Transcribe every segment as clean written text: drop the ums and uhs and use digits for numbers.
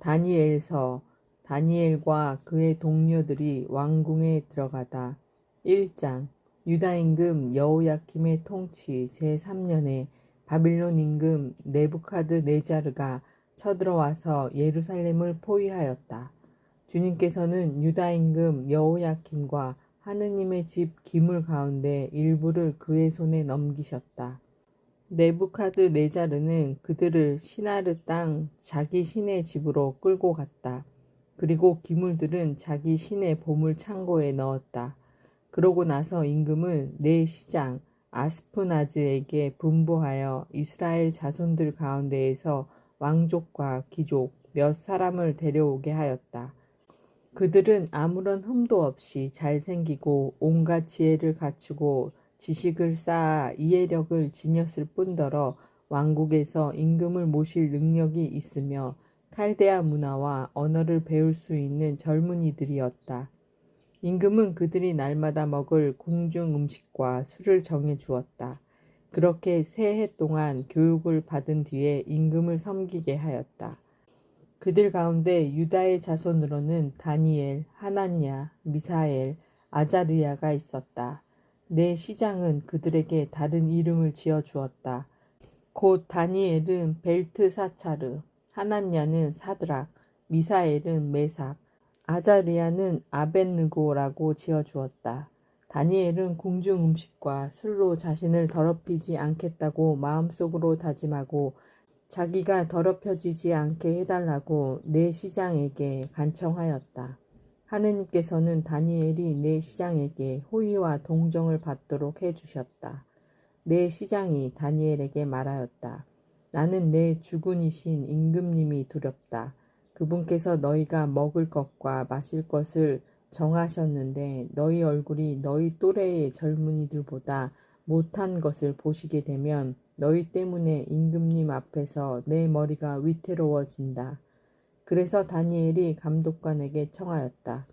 다니엘서. 다니엘과 그의 동료들이 왕궁에 들어가다. 1장. 유다 임금 여호야킴의 통치 제3년에 바빌론 임금 네부카드네자르가 쳐들어와서 예루살렘을 포위하였다. 주님께서는 유다 임금 여호야킴과 하느님의 집 기물 가운데 일부를 그의 손에 넘기셨다. 네부카드네자르는 그들을 시나르 땅 자기 신의 집으로 끌고 갔다. 그리고 기물들은 자기 신의 보물 창고에 넣었다. 그러고 나서 임금은 네 시장 아스프나즈에게 분부하여 이스라엘 자손들 가운데에서 왕족과 귀족 몇 사람을 데려오게 하였다. 그들은 아무런 흠도 없이 잘생기고 온갖 지혜를 갖추고 지식을 쌓아 이해력을 지녔을 뿐더러 왕국에서 임금을 모실 능력이 있으며 칼데아 문화와 언어를 배울 수 있는 젊은이들이었다. 임금은 그들이 날마다 먹을 궁중 음식과 술을 정해 주었다. 그렇게 세 해 동안 교육을 받은 뒤에 임금을 섬기게 하였다. 그들 가운데 유다의 자손으로는 다니엘, 하나냐, 미사엘, 아자르야가 있었다. 네 시장은 그들에게 다른 이름을 지어 주었다. 곧 다니엘은 벨트사차르, 하나냐는 사드락, 미사엘은 메삭, 아자르야는 아벳느고라고 지어 주었다. 다니엘은 궁중 음식과 술로 자신을 더럽히지 않겠다고 마음속으로 다짐하고 자기가 더럽혀지지 않게 해달라고 네 시장에게 간청하였다. 하느님께서는 다니엘이 네 시장에게 호의와 동정을 받도록 해주셨다. 네 시장이 다니엘에게 말하였다. 나는 내 주군이신 임금님이 두렵다. 그분께서 너희가 먹을 것과 마실 것을 정하셨는데 너희 얼굴이 너희 또래의 젊은이들보다 못한 것을 보시게 되면 너희 때문에 임금님 앞에서 내 머리가 위태로워진다. 그래서 다니엘이 감독관에게 청하였다.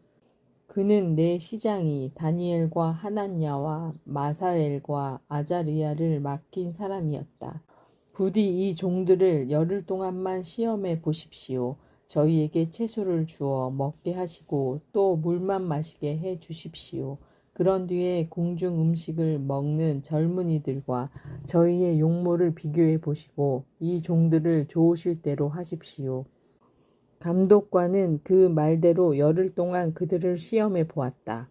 그는 네 시장이 다니엘과 하나냐와 마사엘과 아자르야를 맡긴 사람이었다. 부디 이 종들을 열흘 동안만 시험해 보십시오. 저희에게 채소를 주어 먹게 하시고 또 물만 마시게 해 주십시오. 그런 뒤에 궁중 음식을 먹는 젊은이들과 저희의 용모를 비교해 보시고 이 종들을 좋으실 대로 하십시오. 감독관은 그 말대로 열흘 동안 그들을 시험해 보았다.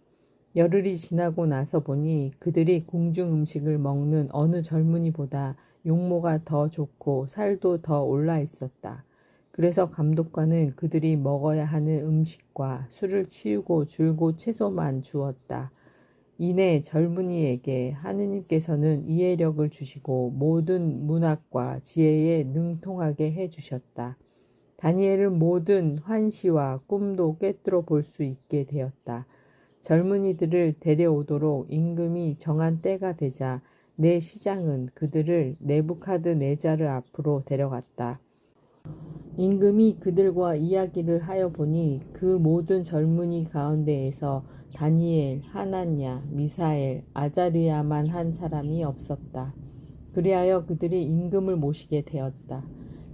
열흘이 지나고 나서 보니 그들이 궁중 음식을 먹는 어느 젊은이보다 용모가 더 좋고 살도 더 올라 있었다. 그래서 감독관은 그들이 먹어야 하는 음식과 술을 치우고 줄곧 채소만 주었다. 이내 젊은이에게 하느님께서는 이해력을 주시고 모든 문학과 지혜에 능통하게 해주셨다. 다니엘은 모든 환시와 꿈도 꿰뚫어 볼 수 있게 되었다. 젊은이들을 데려오도록 임금이 정한 때가 되자 네 시장은 그들을 네부카드네자르 앞으로 데려갔다. 임금이 그들과 이야기를 하여 보니 그 모든 젊은이 가운데에서 다니엘, 하나냐, 미사엘, 아자르야만 한 사람이 없었다. 그리하여 그들이 임금을 모시게 되었다.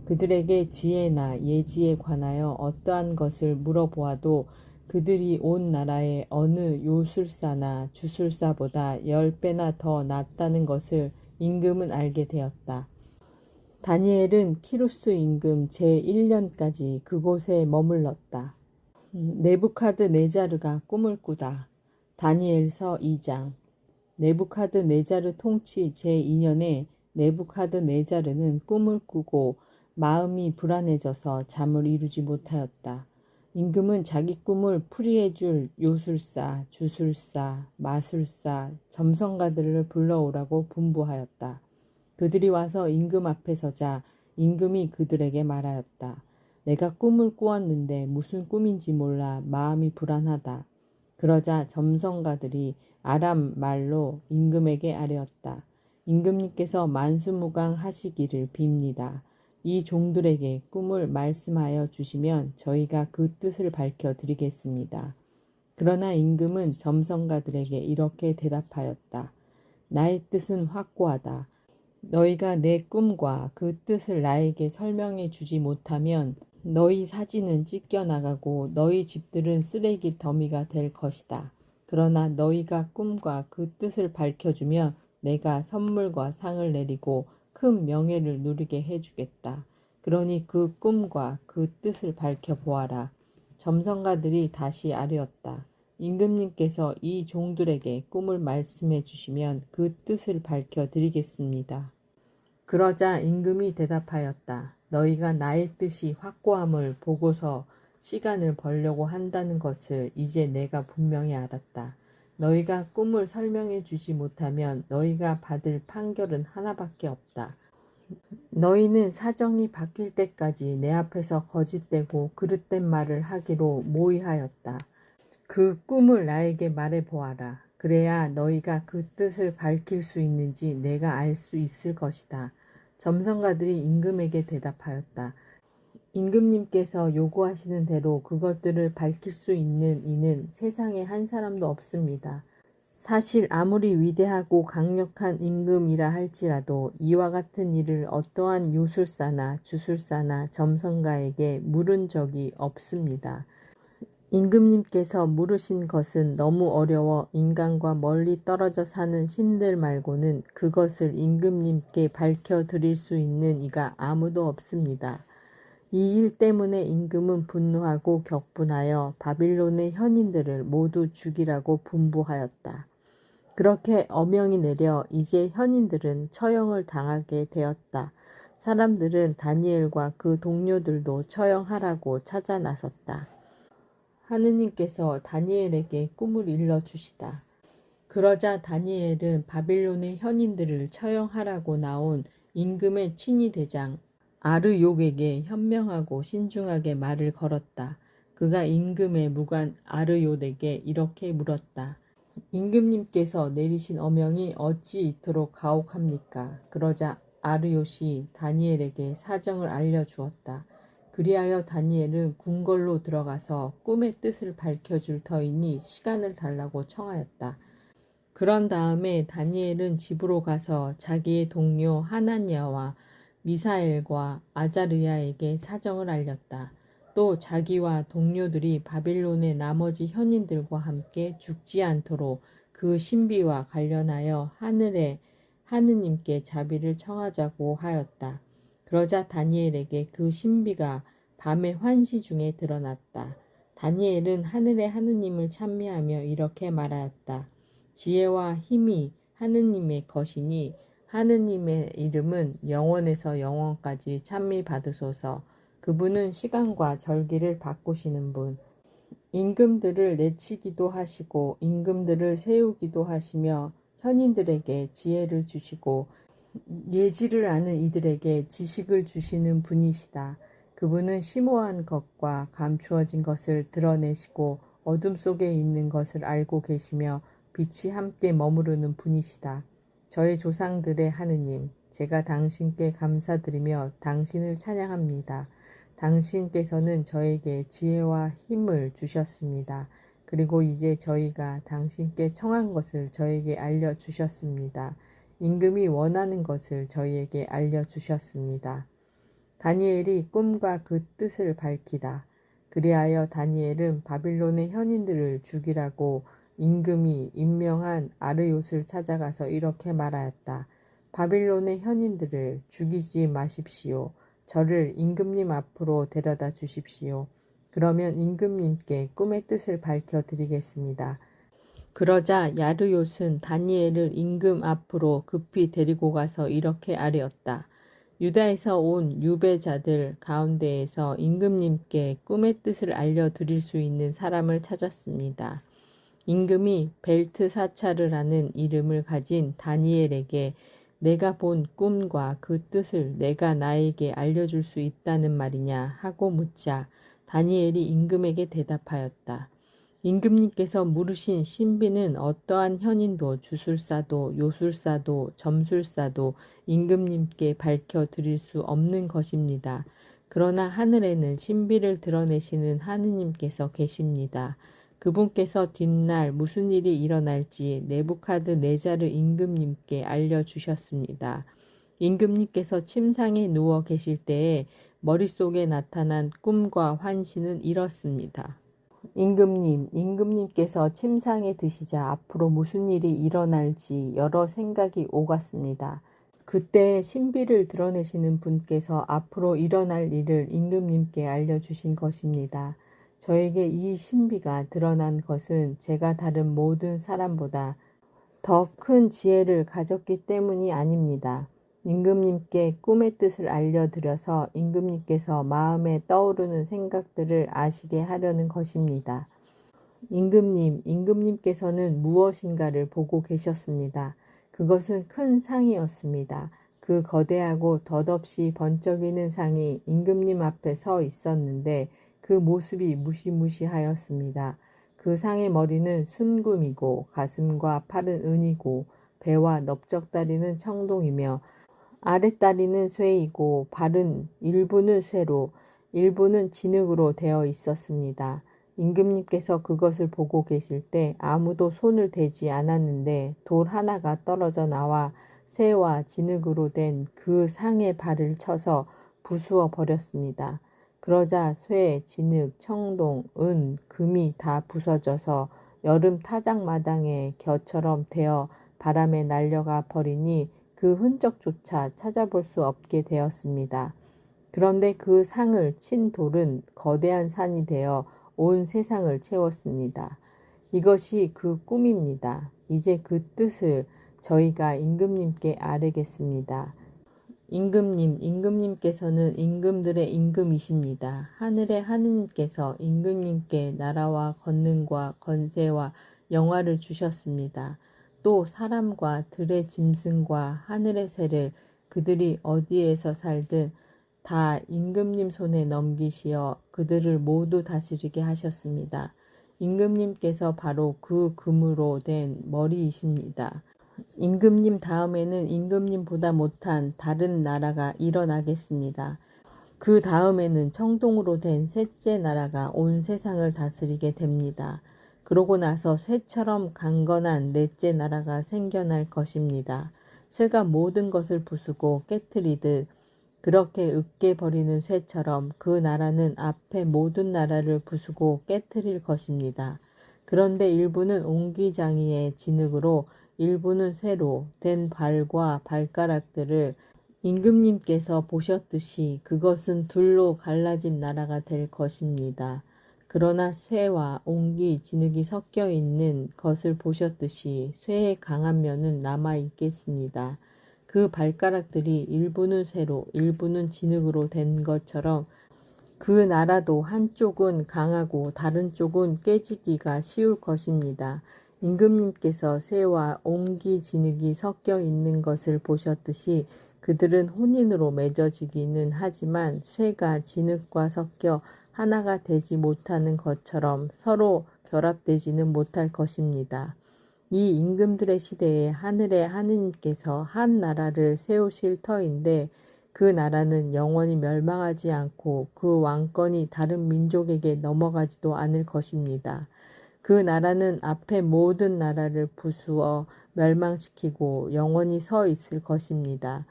그들에게 지혜나 예지에 관하여 어떠한 것을 물어보아도 그들이 온 나라의 어느 요술사나 주술사보다 10배나 더 낫다는 것을 임금은 알게 되었다. 다니엘은 키루스 임금 제1년까지 그곳에 머물렀다. 네부카드네자르가 꿈을 꾸다. 다니엘서 2장. 네부카드네자르 통치 제2년에 네부카드네자르는 꿈을 꾸고 마음이 불안해져서 잠을 이루지 못하였다. 임금은 자기 꿈을 풀이해줄 요술사, 주술사, 마술사, 점성가들을 불러오라고 분부하였다. 그들이 와서 임금 앞에 서자 임금이 그들에게 말하였다. 내가 꿈을 꾸었는데 무슨 꿈인지 몰라 마음이 불안하다. 그러자 점성가들이 아람 말로 임금에게 아뢰었다. 임금님께서 만수무강 하시기를 빕니다. 이 종들에게 꿈을 말씀하여 주시면 저희가 그 뜻을 밝혀 드리겠습니다. 그러나 임금은 점성가들에게 이렇게 대답하였다. 나의 뜻은 확고하다. 너희가 내 꿈과 그 뜻을 나에게 설명해 주지 못하면 너희 사진은 찢겨나가고 너희 집들은 쓰레기 더미가 될 것이다. 그러나 너희가 꿈과 그 뜻을 밝혀주면 내가 선물과 상을 내리고 큰 명예를 누리게 해주겠다. 그러니 그 꿈과 그 뜻을 밝혀보아라. 점성가들이 다시 아뢰었다. 임금님께서 이 종들에게 꿈을 말씀해 주시면 그 뜻을 밝혀드리겠습니다. 그러자 임금이 대답하였다. 너희가 나의 뜻이 확고함을 보고서 시간을 벌려고 한다는 것을 이제 내가 분명히 알았다. 너희가 꿈을 설명해 주지 못하면 너희가 받을 판결은 하나밖에 없다. 너희는 사정이 바뀔 때까지 내 앞에서 거짓되고 그릇된 말을 하기로 모의하였다. 그 꿈을 나에게 말해보아라. 그래야 너희가 그 뜻을 밝힐 수 있는지 내가 알 수 있을 것이다. 점성가들이 임금에게 대답하였다. 임금님께서 요구하시는 대로 그것들을 밝힐 수 있는 이는 세상에 한 사람도 없습니다. 사실 아무리 위대하고 강력한 임금이라 할지라도 이와 같은 일을 어떠한 요술사나 주술사나 점성가에게 물은 적이 없습니다. 임금님께서 물으신 것은 너무 어려워 인간과 멀리 떨어져 사는 신들 말고는 그것을 임금님께 밝혀드릴 수 있는 이가 아무도 없습니다. 이 일 때문에 임금은 분노하고 격분하여 바빌론의 현인들을 모두 죽이라고 분부하였다. 그렇게 어명이 내려 이제 현인들은 처형을 당하게 되었다. 사람들은 다니엘과 그 동료들도 처형하라고 찾아 나섰다. 하느님께서 다니엘에게 꿈을 일러주시다. 그러자 다니엘은 바빌론의 현인들을 처형하라고 나온 임금의 친위대장 아르욕에게 현명하고 신중하게 말을 걸었다. 그가 임금의 무관 아르욕에게 이렇게 물었다. 임금님께서 내리신 어명이 어찌 이토록 가혹합니까? 그러자 아르욕이 다니엘에게 사정을 알려주었다. 그리하여 다니엘은 궁궐로 들어가서 꿈의 뜻을 밝혀줄 터이니 시간을 달라고 청하였다. 그런 다음에 다니엘은 집으로 가서 자기의 동료 하나니아와 미사엘과 아자르야에게 사정을 알렸다. 또 자기와 동료들이 바빌론의 나머지 현인들과 함께 죽지 않도록 그 신비와 관련하여 하늘의 하느님께 자비를 청하자고 하였다. 그러자 다니엘에게 그 신비가 밤의 환시 중에 드러났다. 다니엘은 하늘의 하느님을 찬미하며 이렇게 말하였다. 지혜와 힘이 하느님의 것이니 하느님의 이름은 영원에서 영원까지 찬미 받으소서. 그분은 시간과 절기를 바꾸시는 분. 임금들을 내치기도 하시고 임금들을 세우기도 하시며 현인들에게 지혜를 주시고 예지를 아는 이들에게 지식을 주시는 분이시다. 그분은 심오한 것과 감추어진 것을 드러내시고 어둠 속에 있는 것을 알고 계시며 빛이 함께 머무르는 분이시다. 저의 조상들의 하느님, 제가 당신께 감사드리며 당신을 찬양합니다. 당신께서는 저에게 지혜와 힘을 주셨습니다. 그리고 이제 저희가 당신께 청한 것을 저에게 알려주셨습니다. 임금이 원하는 것을 저희에게 알려주셨습니다. 다니엘이 꿈과 그 뜻을 밝히다. 그리하여 다니엘은 바빌론의 현인들을 죽이라고 임금이 임명한 아르요스를 찾아가서 이렇게 말하였다. 바빌론의 현인들을 죽이지 마십시오. 저를 임금님 앞으로 데려다 주십시오. 그러면 임금님께 꿈의 뜻을 밝혀드리겠습니다. 그러자 야르요스는 다니엘을 임금 앞으로 급히 데리고 가서 이렇게 아뢰었다. 유다에서 온 유배자들 가운데에서 임금님께 꿈의 뜻을 알려드릴 수 있는 사람을 찾았습니다. 임금이 벨트사차르라는 이름을 가진 다니엘에게 내가 본 꿈과 그 뜻을 내가 나에게 알려줄 수 있다는 말이냐 하고 묻자 다니엘이 임금에게 대답하였다. 임금님께서 물으신 신비는 어떠한 현인도 주술사도 요술사도 점술사도 임금님께 밝혀드릴 수 없는 것입니다. 그러나 하늘에는 신비를 드러내시는 하느님께서 계십니다. 그분께서 뒷날 무슨 일이 일어날지 네부카드네자르 임금님께 알려주셨습니다. 임금님께서 침상에 누워 계실 때에 머릿속에 나타난 꿈과 환시는 이렇습니다. 임금님께서 침상에 드시자 앞으로 무슨 일이 일어날지 여러 생각이 오갔습니다. 그때 신비를 드러내시는 분께서 앞으로 일어날 일을 임금님께 알려주신 것입니다. 저에게 이 신비가 드러난 것은 제가 다른 모든 사람보다 더 큰 지혜를 가졌기 때문이 아닙니다. 임금님께 꿈의 뜻을 알려드려서 임금님께서 마음에 떠오르는 생각들을 아시게 하려는 것입니다. 임금님께서는 무엇인가를 보고 계셨습니다. 그것은 큰 상이었습니다. 그 거대하고 덧없이 번쩍이는 상이 임금님 앞에 서 있었는데 그 모습이 무시무시하였습니다. 그 상의 머리는 순금이고 가슴과 팔은 은이고 배와 넓적다리는 청동이며 아랫다리는 쇠이고 발은 일부는 쇠로 일부는 진흙으로 되어 있었습니다. 임금님께서 그것을 보고 계실 때 아무도 손을 대지 않았는데 돌 하나가 떨어져 나와 쇠와 진흙으로 된 그 상의 발을 쳐서 부수어 버렸습니다. 그러자 쇠, 진흙, 청동, 은, 금이 다 부서져서 여름 타작마당의 겨처럼 되어 바람에 날려가 버리니 그 흔적조차 찾아볼 수 없게 되었습니다. 그런데 그 상을 친 돌은 거대한 산이 되어 온 세상을 채웠습니다. 이것이 그 꿈입니다. 이제 그 뜻을 저희가 임금님께 아뢰겠습니다. 임금님께서는 임금들의 임금이십니다. 하늘의 하느님께서 임금님께 나라와 권능과 권세와 영화를 주셨습니다. 또 사람과 들의 짐승과 하늘의 새를 그들이 어디에서 살든 다 임금님 손에 넘기시어 그들을 모두 다스리게 하셨습니다. 임금님께서 바로 그 금으로 된 머리이십니다. 임금님 다음에는 임금님보다 못한 다른 나라가 일어나겠습니다. 그 다음에는 청동으로 된 셋째 나라가 온 세상을 다스리게 됩니다. 그러고 나서 쇠처럼 강건한 넷째 나라가 생겨날 것입니다. 쇠가 모든 것을 부수고 깨트리듯 그렇게 으깨버리는 쇠처럼 그 나라는 앞에 모든 나라를 부수고 깨트릴 것입니다. 그런데 일부는 옹기장이의 진흙으로 일부는 쇠로 된 발과 발가락들을 임금님께서 보셨듯이 그것은 둘로 갈라진 나라가 될 것입니다. 그러나 쇠와 옹기, 진흙이 섞여 있는 것을 보셨듯이 쇠의 강한 면은 남아 있겠습니다. 그 발가락들이 일부는 쇠로 일부는 진흙으로 된 것처럼 그 나라도 한쪽은 강하고 다른 쪽은 깨지기가 쉬울 것입니다. 임금님께서 쇠와 옹기 진흙이 섞여 있는 것을 보셨듯이 그들은 혼인으로 맺어지기는 하지만 쇠가 진흙과 섞여 하나가 되지 못하는 것처럼 서로 결합되지는 못할 것입니다. 이 임금들의 시대에 하늘의 하느님께서 한 나라를 세우실 터인데 그 나라는 영원히 멸망하지 않고 그 왕권이 다른 민족에게 넘어가지도 않을 것입니다. 그 나라는 앞에 모든 나라를 부수어 멸망시키고 영원히 서 있을 것입니다.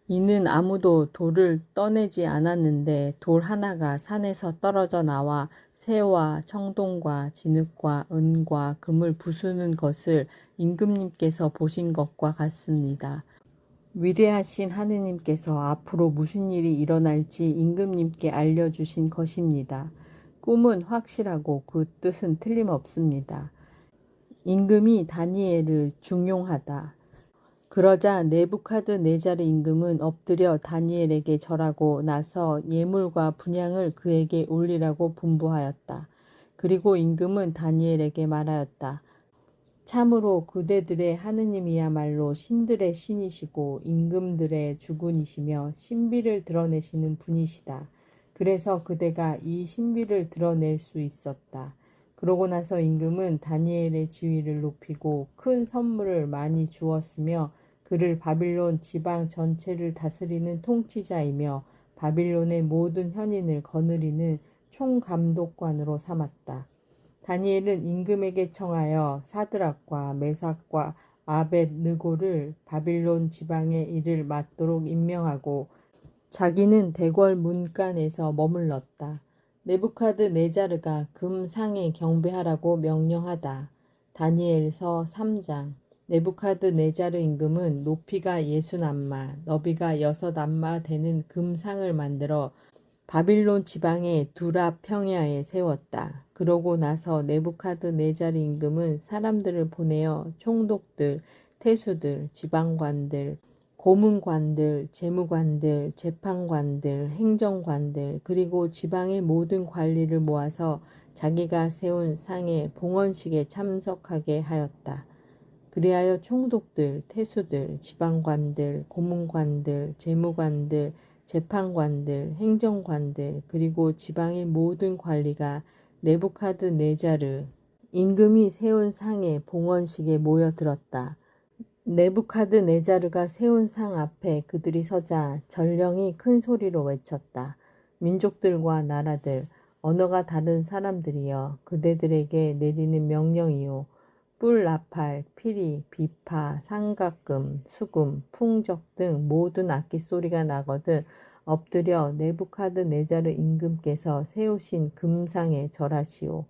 이는 아무도 돌을 떠내지 않았는데 돌 하나가 산에서 떨어져 나와 쇠와 청동과 진흙과 은과 금을 부수는 것을 임금님께서 보신 것과 같습니다. 위대하신 하느님께서 앞으로 무슨 일이 일어날지 임금님께 알려주신 것입니다. 꿈은 확실하고 그 뜻은 틀림없습니다. 임금이 다니엘을 중용하다. 그러자 네부카드네자르 임금은 엎드려 다니엘에게 절하고 나서 예물과 분향을 그에게 올리라고 분부하였다. 그리고 임금은 다니엘에게 말하였다. 참으로 그대들의 하느님이야말로 신들의 신이시고 임금들의 주군이시며 신비를 드러내시는 분이시다. 그래서 그대가 이 신비를 드러낼 수 있었다. 그러고 나서 임금은 다니엘의 지위를 높이고 큰 선물을 많이 주었으며 그를 바빌론 지방 전체를 다스리는 통치자이며 바빌론의 모든 현인을 거느리는 총감독관으로 삼았다. 다니엘은 임금에게 청하여 사드락과 메삭과 아벳느고를 바빌론 지방의 일을 맡도록 임명하고 자기는 대궐 문간에서 머물렀다. 네부카드네자르가 금상에 경배하라고 명령하다. 다니엘서 3장. 네부카드네자르 임금은 높이가 60안마, 너비가 6안마 되는 금상을 만들어 바빌론 지방의 두라 평야에 세웠다. 그러고 나서 네부카드네자르 임금은 사람들을 보내어 총독들, 태수들, 지방관들, 고문관들, 재무관들, 재판관들, 행정관들, 그리고 지방의 모든 관리를 모아서 자기가 세운 상의 봉헌식에 참석하게 하였다. 그리하여 총독들, 태수들, 지방관들, 고문관들, 재무관들, 재판관들, 행정관들, 그리고 지방의 모든 관리가 네부카드네자르 임금이 세운 상의 봉헌식에 모여들었다. 네부카드네자르가 세운 상 앞에 그들이 서자 전령이 큰 소리로 외쳤다. 민족들과 나라들, 언어가 다른 사람들이여, 그대들에게 내리는 명령이요. 뿔, 나팔, 피리, 비파, 삼각금, 수금, 풍적 등 모든 악기 소리가 나거든 엎드려 네부카드네자르 임금께서 세우신 금상에 절하시오.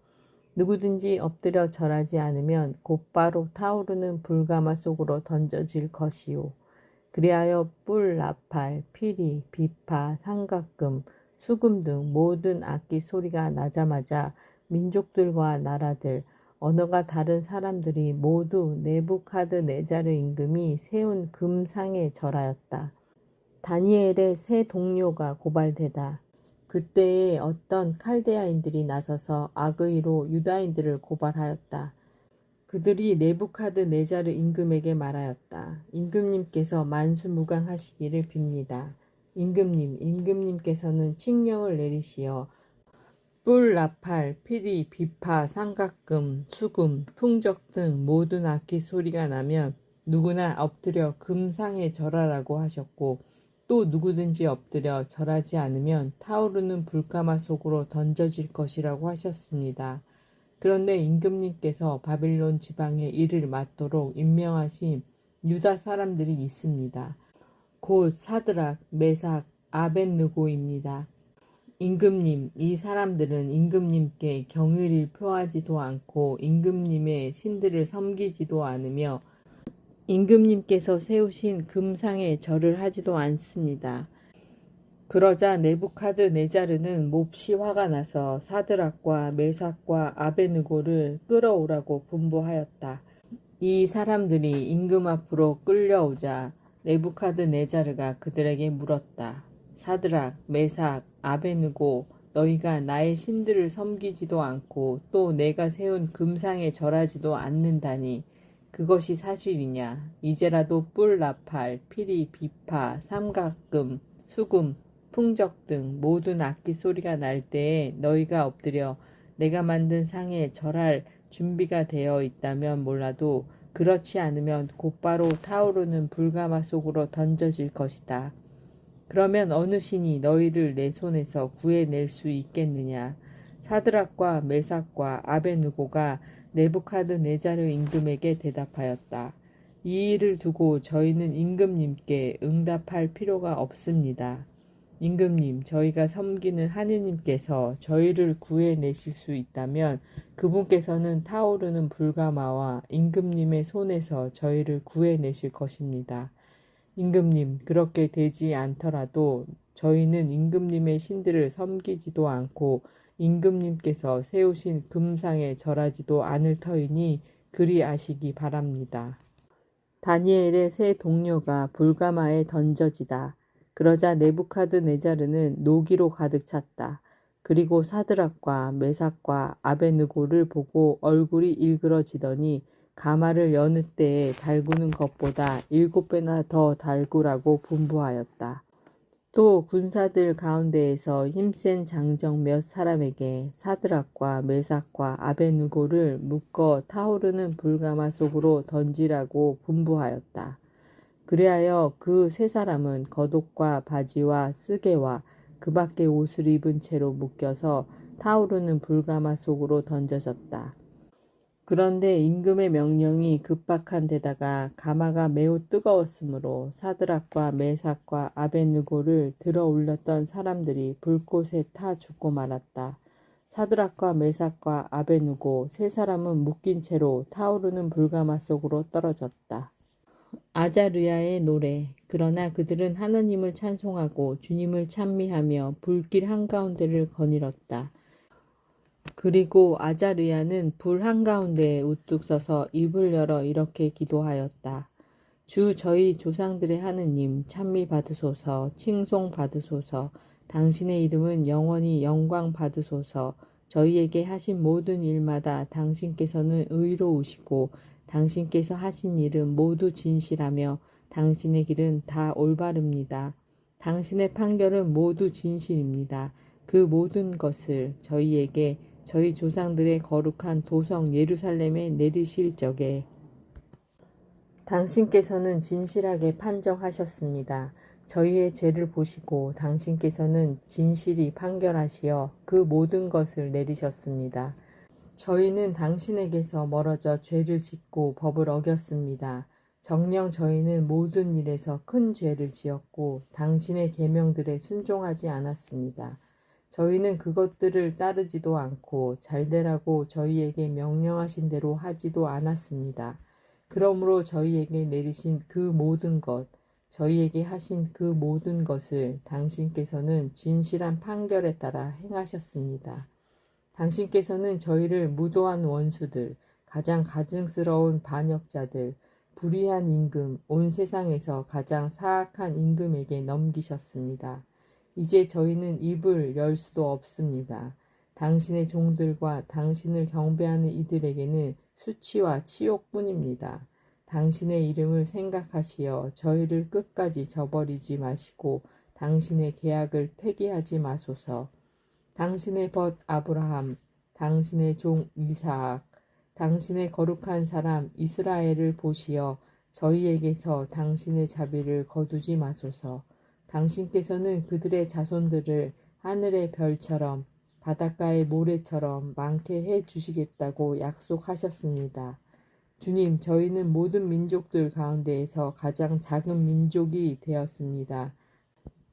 누구든지 엎드려 절하지 않으면 곧바로 타오르는 불가마 속으로 던져질 것이요. 그리하여 뿔, 나팔, 피리, 비파, 삼각금, 수금 등 모든 악기 소리가 나자마자 민족들과 나라들, 언어가 다른 사람들이 모두 네부카드네자르 임금이 세운 금상에 절하였다. 다니엘의 세 동료가 고발되다. 그때에 어떤 칼데아인들이 나서서 악의로 유다인들을 고발하였다. 그들이 네부카드네자르 임금에게 말하였다. 임금님께서 만수무강하시기를 빕니다. 임금님께서는 칙령을 내리시어 뿔, 나팔, 피리, 비파, 삼각금, 수금, 풍적 등 모든 악기 소리가 나면 누구나 엎드려 금상에 절하라고 하셨고, 또 누구든지 엎드려 절하지 않으면 타오르는 불가마 속으로 던져질 것이라고 하셨습니다. 그런데 임금님께서 바빌론 지방에 이를 맡도록 임명하신 유다 사람들이 있습니다. 곧 사드락, 메삭, 아벳느고입니다. 임금님, 이 사람들은 임금님께 경의를 표하지도 않고 임금님의 신들을 섬기지도 않으며 임금님께서 세우신 금상에 절을 하지도 않습니다. 그러자 네부카드네자르는 몹시 화가 나서 사드락과 메삭과 아베느고를 끌어오라고 분부하였다. 이 사람들이 임금 앞으로 끌려오자 네부카드네자르가 그들에게 물었다. 사드락, 메삭, 아베느고, 너희가 나의 신들을 섬기지도 않고 또 내가 세운 금상에 절하지도 않는다니 그것이 사실이냐? 이제라도 뿔, 나팔, 피리, 비파, 삼각금, 수금, 풍적 등 모든 악기 소리가 날 때에 너희가 엎드려 내가 만든 상에 절할 준비가 되어 있다면 몰라도 그렇지 않으면 곧바로 타오르는 불가마 속으로 던져질 것이다. 그러면 어느 신이 너희를 내 손에서 구해낼 수 있겠느냐? 사드락과 메삭과 아베느고가 네부카드네자르 임금에게 대답하였다. 이 일을 두고 저희는 임금님께 응답할 필요가 없습니다. 임금님, 저희가 섬기는 하느님께서 저희를 구해내실 수 있다면 그분께서는 타오르는 불가마와 임금님의 손에서 저희를 구해내실 것입니다. 임금님, 그렇게 되지 않더라도 저희는 임금님의 신들을 섬기지도 않고 임금님께서 세우신 금상에 절하지도 않을 터이니 그리 아시기 바랍니다. 다니엘의 세 동료가 불가마에 던져지다. 그러자 네부카드네자르는 노기로 가득 찼다. 그리고 사드락과 메삭과 아베느고를 보고 얼굴이 일그러지더니 가마를 여느 때에 달구는 것보다 7배나 더 달구라고 분부하였다. 또 군사들 가운데에서 힘센 장정 몇 사람에게 사드락과 메삭과 아베느고를 묶어 타오르는 불가마 속으로 던지라고 분부하였다. 그리하여 그 세 사람은 겉옷과 바지와 쓰개와 그 밖의 옷을 입은 채로 묶여서 타오르는 불가마 속으로 던져졌다. 그런데 임금의 명령이 급박한 데다가 가마가 매우 뜨거웠으므로 사드락과 메삭과 아벳느고를 들어 올렸던 사람들이 불꽃에 타 죽고 말았다. 사드락과 메삭과 아벳느고 세 사람은 묶인 채로 타오르는 불가마 속으로 떨어졌다. 아자르야의 노래. 그러나 그들은 하나님을 찬송하고 주님을 찬미하며 불길 한가운데를 거닐었다. 그리고 아자르야는 불 한가운데에 우뚝 서서 입을 열어 이렇게 기도하였다. 주 저희 조상들의 하느님 찬미 받으소서, 칭송 받으소서. 당신의 이름은 영원히 영광 받으소서. 저희에게 하신 모든 일마다 당신께서는 의로우시고 당신께서 하신 일은 모두 진실하며 당신의 길은 다 올바릅니다. 당신의 판결은 모두 진실입니다. 그 모든 것을 저희에게 저희 조상들의 거룩한 도성 예루살렘에 내리실 적에 당신께서는 진실하게 판정하셨습니다. 저희의 죄를 보시고 당신께서는 진실히 판결하시어 그 모든 것을 내리셨습니다. 저희는 당신에게서 멀어져 죄를 짓고 법을 어겼습니다. 정녕 저희는 모든 일에서 큰 죄를 지었고 당신의 계명들에 순종하지 않았습니다. 저희는 그것들을 따르지도 않고 잘되라고 저희에게 명령하신 대로 하지도 않았습니다. 그러므로 저희에게 내리신 그 모든 것, 저희에게 하신 그 모든 것을 당신께서는 진실한 판결에 따라 행하셨습니다. 당신께서는 저희를 무도한 원수들, 가장 가증스러운 반역자들, 불의한 임금, 온 세상에서 가장 사악한 임금에게 넘기셨습니다. 이제 저희는 입을 열 수도 없습니다. 당신의 종들과 당신을 경배하는 이들에게는 수치와 치욕뿐입니다. 당신의 이름을 생각하시어 저희를 끝까지 저버리지 마시고 당신의 계약을 폐기하지 마소서. 당신의 벗 아브라함, 당신의 종 이사악, 당신의 거룩한 사람 이스라엘을 보시어 저희에게서 당신의 자비를 거두지 마소서. 당신께서는 그들의 자손들을 하늘의 별처럼 바닷가의 모래처럼 많게 해 주시겠다고 약속하셨습니다. 주님, 저희는 모든 민족들 가운데에서 가장 작은 민족이 되었습니다.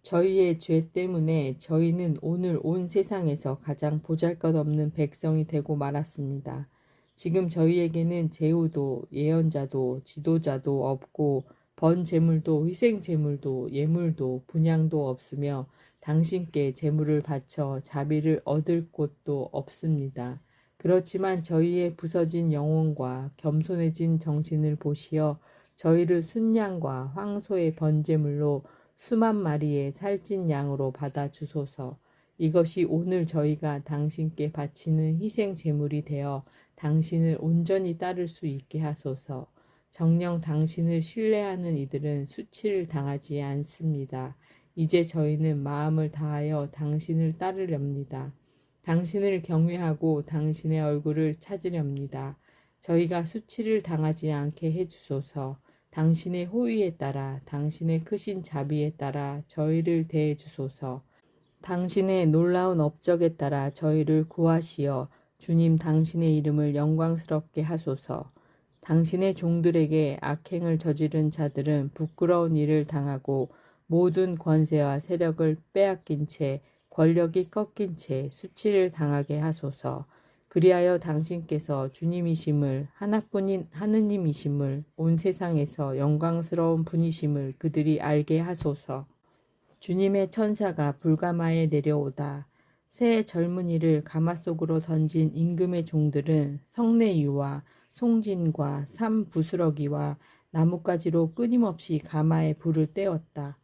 저희의 죄 때문에 저희는 오늘 온 세상에서 가장 보잘것없는 백성이 되고 말았습니다. 지금 저희에게는 제후도 예언자도 지도자도 없고 번제물도 희생제물도 예물도 분향도 없으며 당신께 제물을 바쳐 자비를 얻을 곳도 없습니다. 그렇지만 저희의 부서진 영혼과 겸손해진 정신을 보시어 저희를 순양과 황소의 번제물로 수만 마리의 살찐 양으로 받아주소서. 이것이 오늘 저희가 당신께 바치는 희생 제물이 되어 당신을 온전히 따를 수 있게 하소서. 정녕 당신을 신뢰하는 이들은 수치를 당하지 않습니다. 이제 저희는 마음을 다하여 당신을 따르렵니다. 당신을 경외하고 당신의 얼굴을 찾으렵니다. 저희가 수치를 당하지 않게 해주소서. 당신의 호의에 따라 당신의 크신 자비에 따라 저희를 대해 주소서. 당신의 놀라운 업적에 따라 저희를 구하시어 주님 당신의 이름을 영광스럽게 하소서. 당신의 종들에게 악행을 저지른 자들은 부끄러운 일을 당하고 모든 권세와 세력을 빼앗긴 채 권력이 꺾인 채 수치를 당하게 하소서. 그리하여 당신께서 주님이심을 하나뿐인 하느님이심을 온 세상에서 영광스러운 분이심을 그들이 알게 하소서. 주님의 천사가 불가마에 내려오다 새 젊은이를 가마 속으로 던진 임금의 종들은 성내유와 송진과 삼 부스러기와 나뭇가지로 끊임없이 가마에 불을 떼었다.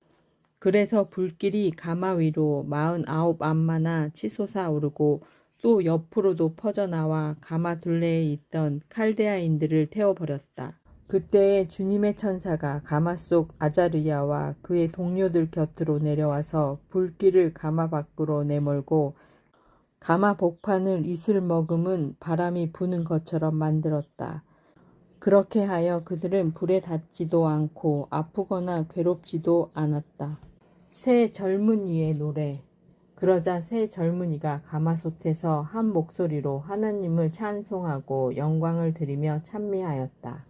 그래서 불길이 가마 위로 49암마나 치솟아 오르고 또 옆으로도 퍼져나와 가마 둘레에 있던 칼데아인들을 태워버렸다. 그때에 주님의 천사가 가마 속 아자르야와 그의 동료들 곁으로 내려와서 불길을 가마 밖으로 내몰고 가마 복판을 이슬 머금은 바람이 부는 것처럼 만들었다. 그렇게 하여 그들은 불에 닿지도 않고 아프거나 괴롭지도 않았다. 새 젊은이의 노래. 그러자 세 젊은이가 가마솥에서 한 목소리로 하나님을 찬송하고 영광을 드리며 찬미하였다.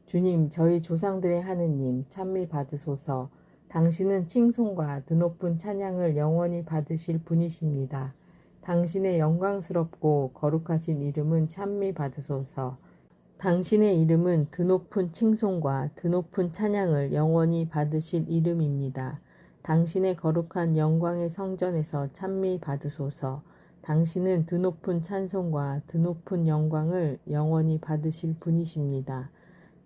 주님, 저희 조상들의 하느님, 찬미 받으소서. 당신은 칭송과 드높은 찬양을 영원히 받으실 분이십니다. 당신의 영광스럽고 거룩하신 이름은 찬미 받으소서. 당신의 이름은 드높은 칭송과 드높은 찬양을 영원히 받으실 이름입니다. 당신의 거룩한 영광의 성전에서 찬미 받으소서. 당신은 드높은 찬송과 드높은 영광을 영원히 받으실 분이십니다.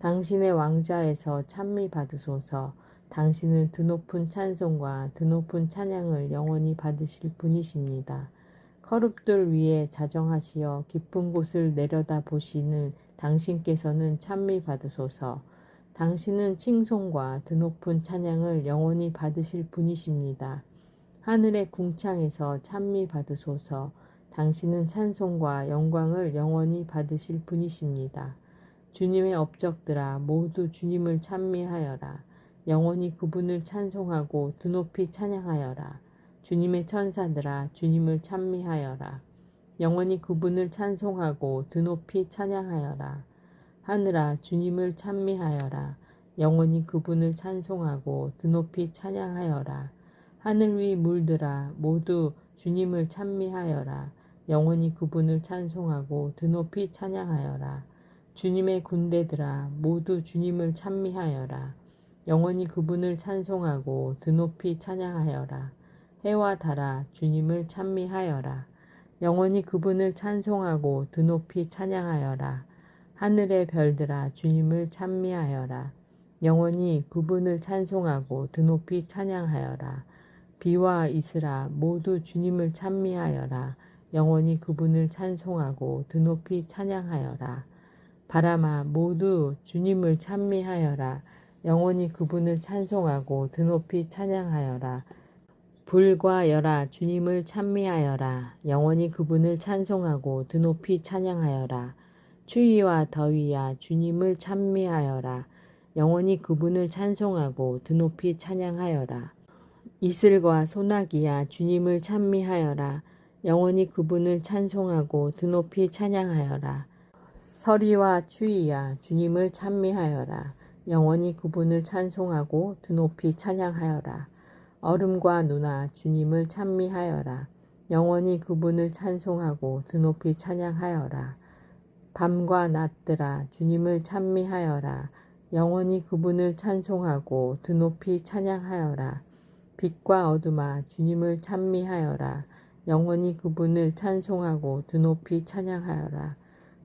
당신의 왕자에서 찬미 받으소서. 당신은 드높은 찬송과 드높은 찬양을 영원히 받으실 분이십니다. 커룹들 위에 자정하시어 깊은 곳을 내려다 보시는 당신께서는 찬미 받으소서. 당신은 칭송과 드높은 찬양을 영원히 받으실 분이십니다. 하늘의 궁창에서 찬미 받으소서. 당신은 찬송과 영광을 영원히 받으실 분이십니다. 주님의 업적들아 모두 주님을 찬미하여라. 영원히 그분을 찬송하고 드높이 찬양하여라. 주님의 천사들아 주님을 찬미하여라. 영원히 그분을 찬송하고 드높이 찬양하여라. 하늘아 주님을 찬미하여라. 영원히 그분을 찬송하고 드높이 찬양하여라. 하늘 위 물들아 모두 주님을 찬미하여라. 영원히 그분을 찬송하고 드높이 찬양하여라. 주님의 군대들아 모두 주님을 찬미하여라. 영원히 그분을 찬송하고 드높이 찬양하여라. 해와 달아 주님을 찬미하여라. 영원히 그분을 찬송하고 드높이 찬양하여라. 하늘의 별들아 주님을 찬미하여라. 영원히 그분을 찬송하고 드높이 찬양하여라. 비와 이슬아 모두 주님을 찬미하여라. 영원히 그분을 찬송하고 드높이 찬양하여라. 바람아 모두 주님을 찬미하여라. 영원히 그분을 찬송하고 드높이 찬양하여라. 불과 열아 주님을 찬미하여라. 영원히 그분을 찬송하고 드높이 찬양하여라. 추위와 더위야 주님을 찬미하여라. 영원히 그분을 찬송하고 드높이 찬양하여라. 이슬과 소나기야 주님을 찬미하여라. 영원히 그분을 찬송하고 드높이 찬양하여라. 서리와 추위야 주님을 찬미하여라. 영원히 그분을 찬송하고 드높이 찬양하여라. 얼음과 누나 주님을 찬미하여라. 영원히 그분을 찬송하고 드높이 찬양하여라. 밤과 낮들아 주님을 찬미하여라. 영원히 그분을 찬송하고 드높이 찬양하여라. 빛과 어둠아 주님을 찬미하여라. 영원히 그분을 찬송하고 드높이 찬양하여라.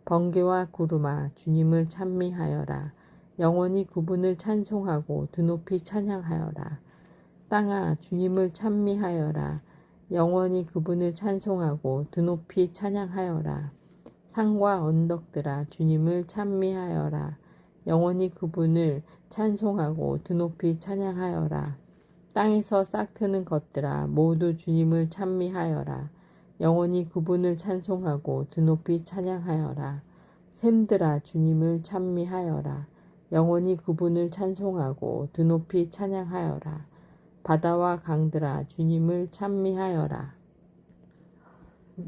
번개와 구름아 주님을 찬미하여라. 영원히 그분을 찬송하고 드높이 찬양하여라. 땅아 주님을 찬미하여라. 영원히 그분을 찬송하고 드높이 찬양하여라. 산과 언덕들아 주님을 찬미하여라. 영원히 그분을 찬송하고 드높이 찬양하여라. 땅에서 싹트는 것들아 모두 주님을 찬미하여라. 영원히 그분을 찬송하고 드높이 찬양하여라. 샘들아 주님을 찬미하여라. 영원히 그분을 찬송하고 드높이 찬양하여라. 바다와 강들아 주님을 찬미하여라.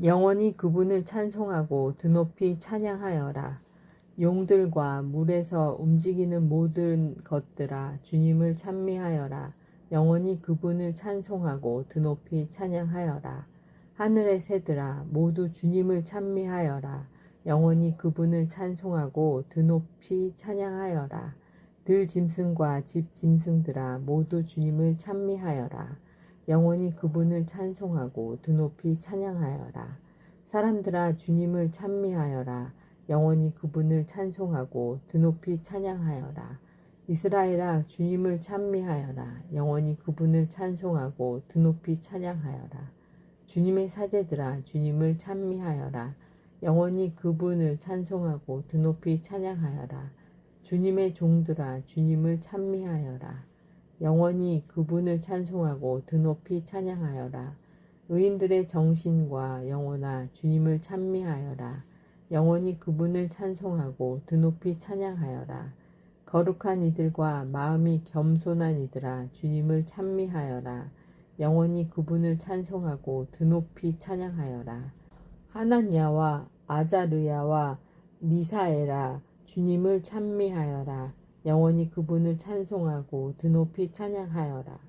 영원히 그분을 찬송하고 드높이 찬양하여라. 용들과 물에서 움직이는 모든 것들아 주님을 찬미하여라. 영원히 그분을 찬송하고 드높이 찬양하여라. 하늘의 새들아 모두 주님을 찬미하여라. 영원히 그분을 찬송하고 드높이 찬양하여라. 들짐승과 집짐승들아 모두 주님을 찬미하여라. 영원히 그분을 찬송하고 드높이 찬양하여라. 사람들아 주님을 찬미하여라. 영원히 그분을 찬송하고 드높이 찬양하여라. 이스라엘아 주님을 찬미하여라. 영원히 그분을 찬송하고 드높이 찬양하여라. 주님의 사제들아 주님을 찬미하여라. 영원히 그분을 찬송하고 드높이 찬양하여라. 주님의 종들아 주님을 찬미하여라. 영원히 그분을 찬송하고 드높이 찬양하여라. 의인들의 정신과 영혼아 주님을 찬미하여라. 영원히 그분을 찬송하고 드높이 찬양하여라. 거룩한 이들과 마음이 겸손한 이들아 주님을 찬미하여라. 영원히 그분을 찬송하고 드높이 찬양하여라. 하나냐와 아자르야와 미사엘아, 주님을 찬미하여라. 영원히 그분을 찬송하고 드높이 찬양하여라.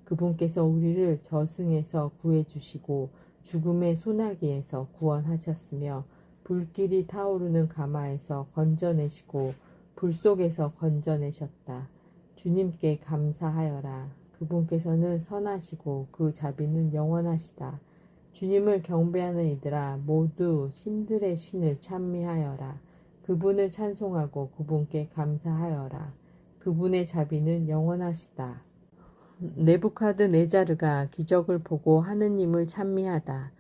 그분께서 우리를 저승에서 구해주시고 죽음의 소나기에서 구원하셨으며 불길이 타오르는 가마에서 건져내시고 불 속에서 건져내셨다. 주님께 감사하여라. 그분께서는 선하시고 그 자비는 영원하시다. 주님을 경배하는 이들아, 모두 신들의 신을 찬미하여라. 그분을 찬송하고 그분께 감사하여라. 그분의 자비는 영원하시다. 네부카드네자르가 기적을 보고 하느님을 찬미하다.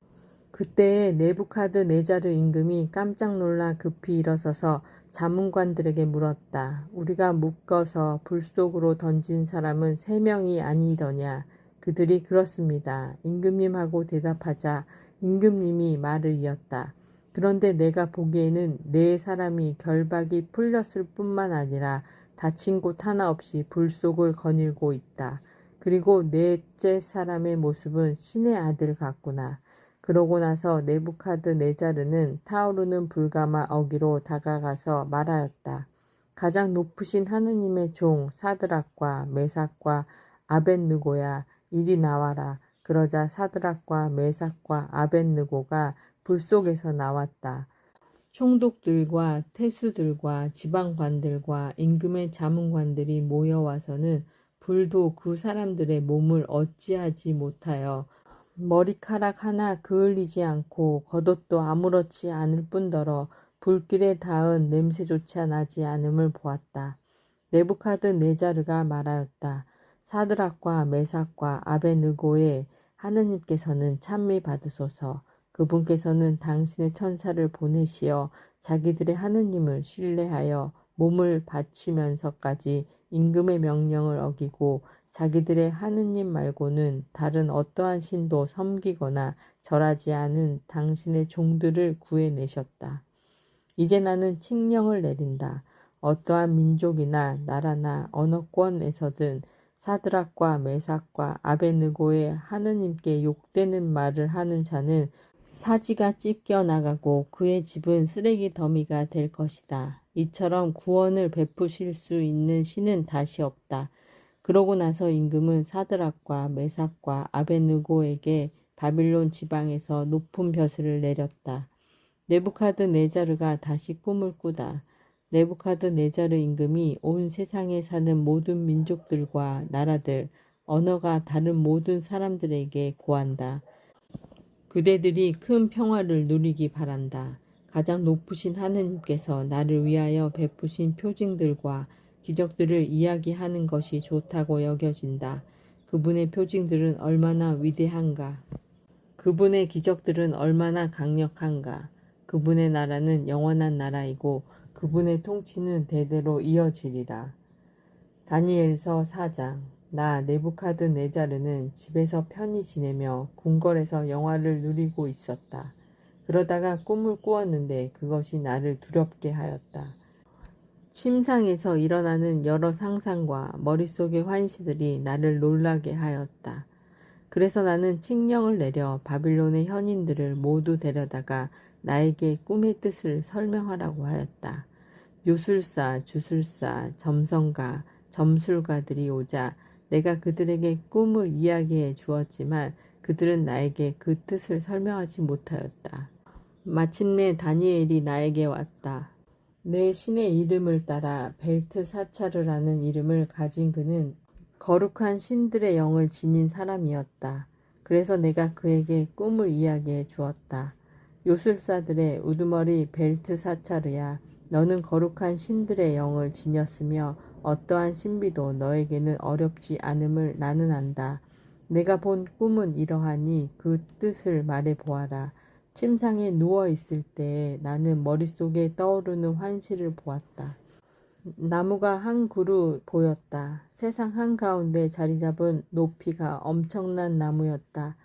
그때에 네부카드네자르 임금이 깜짝 놀라 급히 일어서서 자문관들에게 물었다. 우리가 묶어서 불 속으로 던진 사람은 3명이 아니더냐? 그들이 그렇습니다. 임금님하고 대답하자 임금님이 말을 이었다. 그런데 내가 보기에는 4사람이 결박이 풀렸을 뿐만 아니라 다친 곳 하나 없이 불 속을 거닐고 있다. 그리고 4째 사람의 모습은 신의 아들 같구나. 그러고 나서 네부카드네자르는 타오르는 불가마 어기로 다가가서 말하였다. 가장 높으신 하느님의 종 사드락과 메삭과 아벳느고야, 이리 나와라. 그러자 사드락과 메삭과 아벳느고가 불 속에서 나왔다. 총독들과 태수들과 지방관들과 임금의 자문관들이 모여와서는 불도 그 사람들의 몸을 어찌하지 못하여 머리카락 하나 그을리지 않고 겉옷도 아무렇지 않을 뿐더러 불길에 닿은 냄새조차 나지 않음을 보았다. 네부카드네자르가 말하였다. 사드락과 메삭과 아벳느고의 하느님께서는 찬미 받으소서. 그분께서는 당신의 천사를 보내시어 자기들의 하느님을 신뢰하여 몸을 바치면서까지 임금의 명령을 어기고 자기들의 하느님 말고는 다른 어떠한 신도 섬기거나 절하지 않은 당신의 종들을 구해내셨다. 이제 나는 칙령을 내린다. 어떠한 민족이나 나라나 언어권에서든 사드락과 메삭과 아벳느고의 하느님께 욕되는 말을 하는 자는 사지가 찢겨나가고 그의 집은 쓰레기 더미가 될 것이다. 이처럼 구원을 베푸실 수 있는 신은 다시 없다. 그러고 나서 임금은 사드락과 메삭과 아벳느고에게 바빌론 지방에서 높은 벼슬을 내렸다. 네부카드네자르가 다시 꿈을 꾸다. 네부카드네자르 임금이 온 세상에 사는 모든 민족들과 나라들, 언어가 다른 모든 사람들에게 고한다. 그대들이 큰 평화를 누리기 바란다. 가장 높으신 하느님께서 나를 위하여 베푸신 표징들과 기적들을 이야기하는 것이 좋다고 여겨진다. 그분의 표징들은 얼마나 위대한가. 그분의 기적들은 얼마나 강력한가. 그분의 나라는 영원한 나라이고 그분의 통치는 대대로 이어지리라. 다니엘서 4장. 나 네부카드네자르는 집에서 편히 지내며 궁궐에서 영화를 누리고 있었다. 그러다가 꿈을 꾸었는데 그것이 나를 두렵게 하였다. 침상에서 일어나는 여러 상상과 머릿속의 환시들이 나를 놀라게 하였다. 그래서 나는 칙령을 내려 바빌론의 현인들을 모두 데려다가 나에게 꿈의 뜻을 설명하라고 하였다. 요술사, 주술사, 점성가, 점술가들이 오자 내가 그들에게 꿈을 이야기해 주었지만 그들은 나에게 그 뜻을 설명하지 못하였다. 마침내 다니엘이 나에게 왔다. 내 신의 이름을 따라 벨트사차르라는 이름을 가진 그는 거룩한 신들의 영을 지닌 사람이었다. 그래서 내가 그에게 꿈을 이야기해 주었다. 요술사들의 우두머리 벨트사차르야, 너는 거룩한 신들의 영을 지녔으며 어떠한 신비도 너에게는 어렵지 않음을 나는 안다. 내가 본 꿈은 이러하니 그 뜻을 말해 보아라. 침상에 누워 있을 때에 나는 머릿속에 떠오르는 환시를 보았다. 나무가 한 그루 보였다. 세상 한가운데 자리 잡은 높이가 엄청난 나무였다.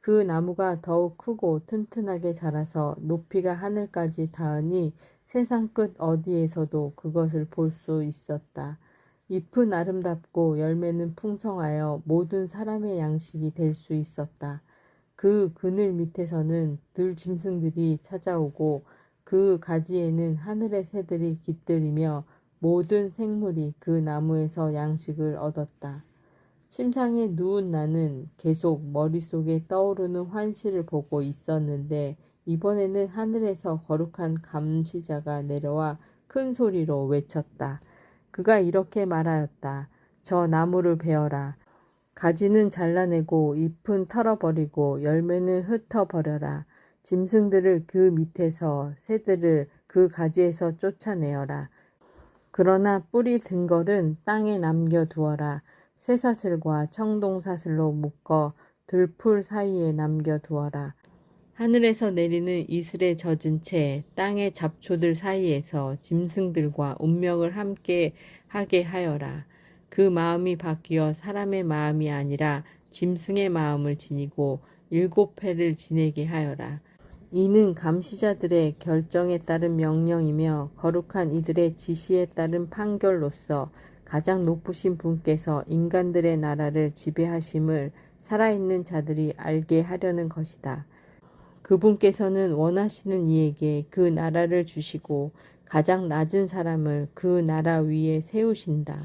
그 나무가 더욱 크고 튼튼하게 자라서 높이가 하늘까지 닿으니 세상 끝 어디에서도 그것을 볼 수 있었다. 잎은 아름답고 열매는 풍성하여 모든 사람의 양식이 될 수 있었다. 그 그늘 밑에서는 들짐승들이 찾아오고 그 가지에는 하늘의 새들이 깃들이며 모든 생물이 그 나무에서 양식을 얻었다. 침상에 누운 나는 계속 머릿속에 떠오르는 환시를 보고 있었는데 이번에는 하늘에서 거룩한 감시자가 내려와 큰 소리로 외쳤다. 그가 이렇게 말하였다. 저 나무를 베어라. 가지는 잘라내고 잎은 털어버리고 열매는 흩어버려라. 짐승들을 그 밑에서 새들을 그 가지에서 쫓아내어라. 그러나 뿌리 든 걸은 땅에 남겨두어라. 쇠사슬과 청동사슬로 묶어 들풀 사이에 남겨두어라. 하늘에서 내리는 이슬에 젖은 채 땅의 잡초들 사이에서 짐승들과 운명을 함께 하게 하여라. 그 마음이 바뀌어 사람의 마음이 아니라 짐승의 마음을 지니고 7회를 지내게 하여라. 이는 감시자들의 결정에 따른 명령이며 거룩한 이들의 지시에 따른 판결로서 가장 높으신 분께서 인간들의 나라를 지배하심을 살아있는 자들이 알게 하려는 것이다. 그분께서는 원하시는 이에게 그 나라를 주시고 가장 낮은 사람을 그 나라 위에 세우신다.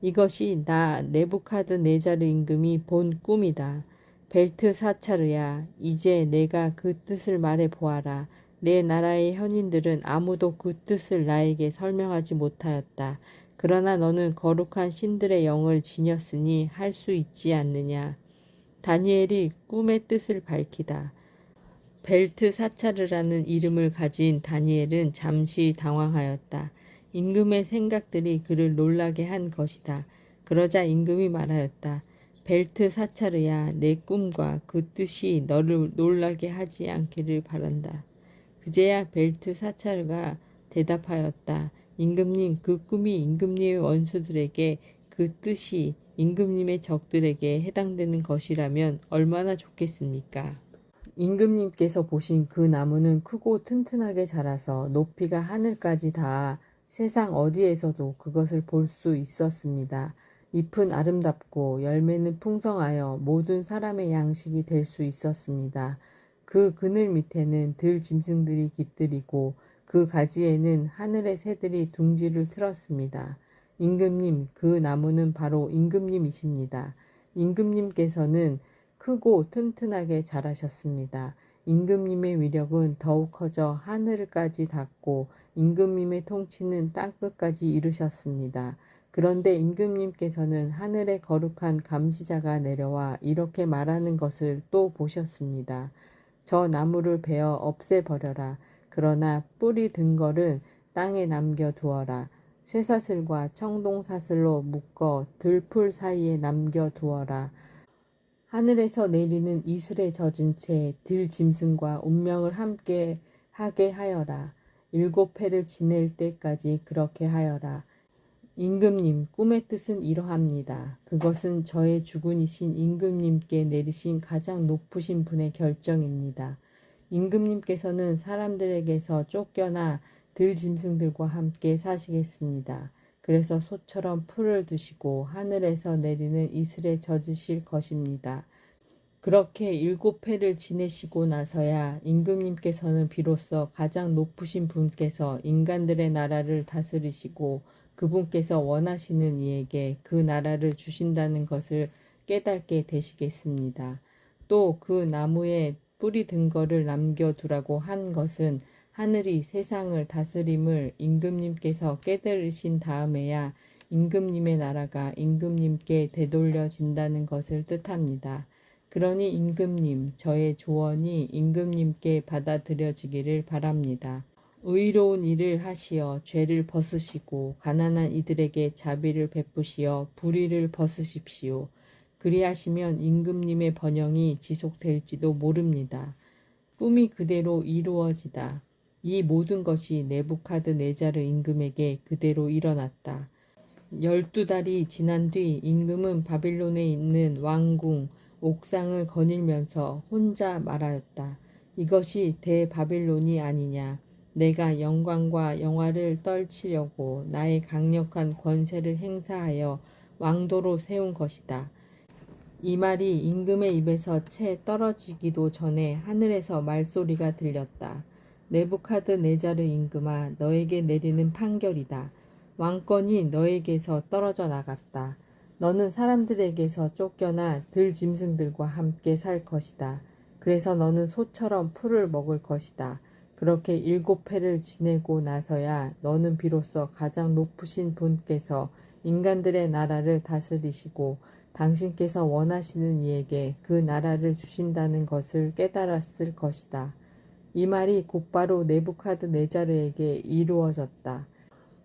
이것이 나 네부카드네자르 임금이 본 꿈이다. 벨트사차르야, 이제 내가 그 뜻을 말해 보아라. 내 나라의 현인들은 아무도 그 뜻을 나에게 설명하지 못하였다. 그러나 너는 거룩한 신들의 영을 지녔으니 할 수 있지 않느냐. 다니엘이 꿈의 뜻을 밝히다. 벨트사차르라는 이름을 가진 다니엘은 잠시 당황하였다. 임금의 생각들이 그를 놀라게 한 것이다. 그러자 임금이 말하였다. 벨트사차르야, 내 꿈과 그 뜻이 너를 놀라게 하지 않기를 바란다. 그제야 벨트사차르가 대답하였다. 임금님, 그 꿈이 임금님의 원수들에게, 그 뜻이 임금님의 적들에게 해당되는 것이라면 얼마나 좋겠습니까? 임금님께서 보신 그 나무는 크고 튼튼하게 자라서 높이가 하늘까지 닿아 세상 어디에서도 그것을 볼 수 있었습니다. 잎은 아름답고 열매는 풍성하여 모든 사람의 양식이 될 수 있었습니다. 그 그늘 밑에는 들짐승들이 깃들이고 그 가지에는 하늘의 새들이 둥지를 틀었습니다. 임금님, 그 나무는 바로 임금님이십니다. 임금님께서는 크고 튼튼하게 자라셨습니다. 임금님의 위력은 더욱 커져 하늘까지 닿고 임금님의 통치는 땅끝까지 이르셨습니다. 그런데 임금님께서는 하늘의 거룩한 감시자가 내려와 이렇게 말하는 것을 또 보셨습니다. 저 나무를 베어 없애버려라. 그러나 뿌리 든 걸은 땅에 남겨두어라. 쇠사슬과 청동사슬로 묶어 들풀 사이에 남겨두어라. 하늘에서 내리는 이슬에 젖은 채 들짐승과 운명을 함께 하게 하여라. 7회를 지낼 때까지 그렇게 하여라. 임금님, 꿈의 뜻은 이러합니다. 그것은 저의 주군이신 임금님께 내리신 가장 높으신 분의 결정입니다. 임금님께서는 사람들에게서 쫓겨나 들짐승들과 함께 사시겠습니다. 그래서 소처럼 풀을 드시고 하늘에서 내리는 이슬에 젖으실 것입니다. 그렇게 7회를 지내시고 나서야 임금님께서는 비로소 가장 높으신 분께서 인간들의 나라를 다스리시고 그분께서 원하시는 이에게 그 나라를 주신다는 것을 깨닫게 되시겠습니다. 또 그 나무에 뿌리 든 거를 남겨두라고 한 것은 하늘이 세상을 다스림을 임금님께서 깨달으신 다음에야 임금님의 나라가 임금님께 되돌려진다는 것을 뜻합니다. 그러니 임금님, 저의 조언이 임금님께 받아들여지기를 바랍니다. 의로운 일을 하시어 죄를 벗으시고 가난한 이들에게 자비를 베푸시어 불의를 벗으십시오. 그리하시면 임금님의 번영이 지속될지도 모릅니다. 꿈이 그대로 이루어지다. 이 모든 것이 네부카드네자르 임금에게 그대로 일어났다. 12달이 지난 뒤 임금은 바빌론에 있는 왕궁 옥상을 거닐면서 혼자 말하였다. 이것이 대바빌론이 아니냐. 내가 영광과 영화를 떨치려고 나의 강력한 권세를 행사하여 왕도로 세운 것이다. 이 말이 임금의 입에서 채 떨어지기도 전에 하늘에서 말소리가 들렸다. 네부카드네자르 임금아, 너에게 내리는 판결이다. 왕권이 너에게서 떨어져 나갔다. 너는 사람들에게서 쫓겨나 들짐승들과 함께 살 것이다. 그래서 너는 소처럼 풀을 먹을 것이다. 그렇게 7회를 지내고 나서야 너는 비로소 가장 높으신 분께서 인간들의 나라를 다스리시고 당신께서 원하시는 이에게 그 나라를 주신다는 것을 깨달았을 것이다. 이 말이 곧바로 네부카드네자르에게 이루어졌다.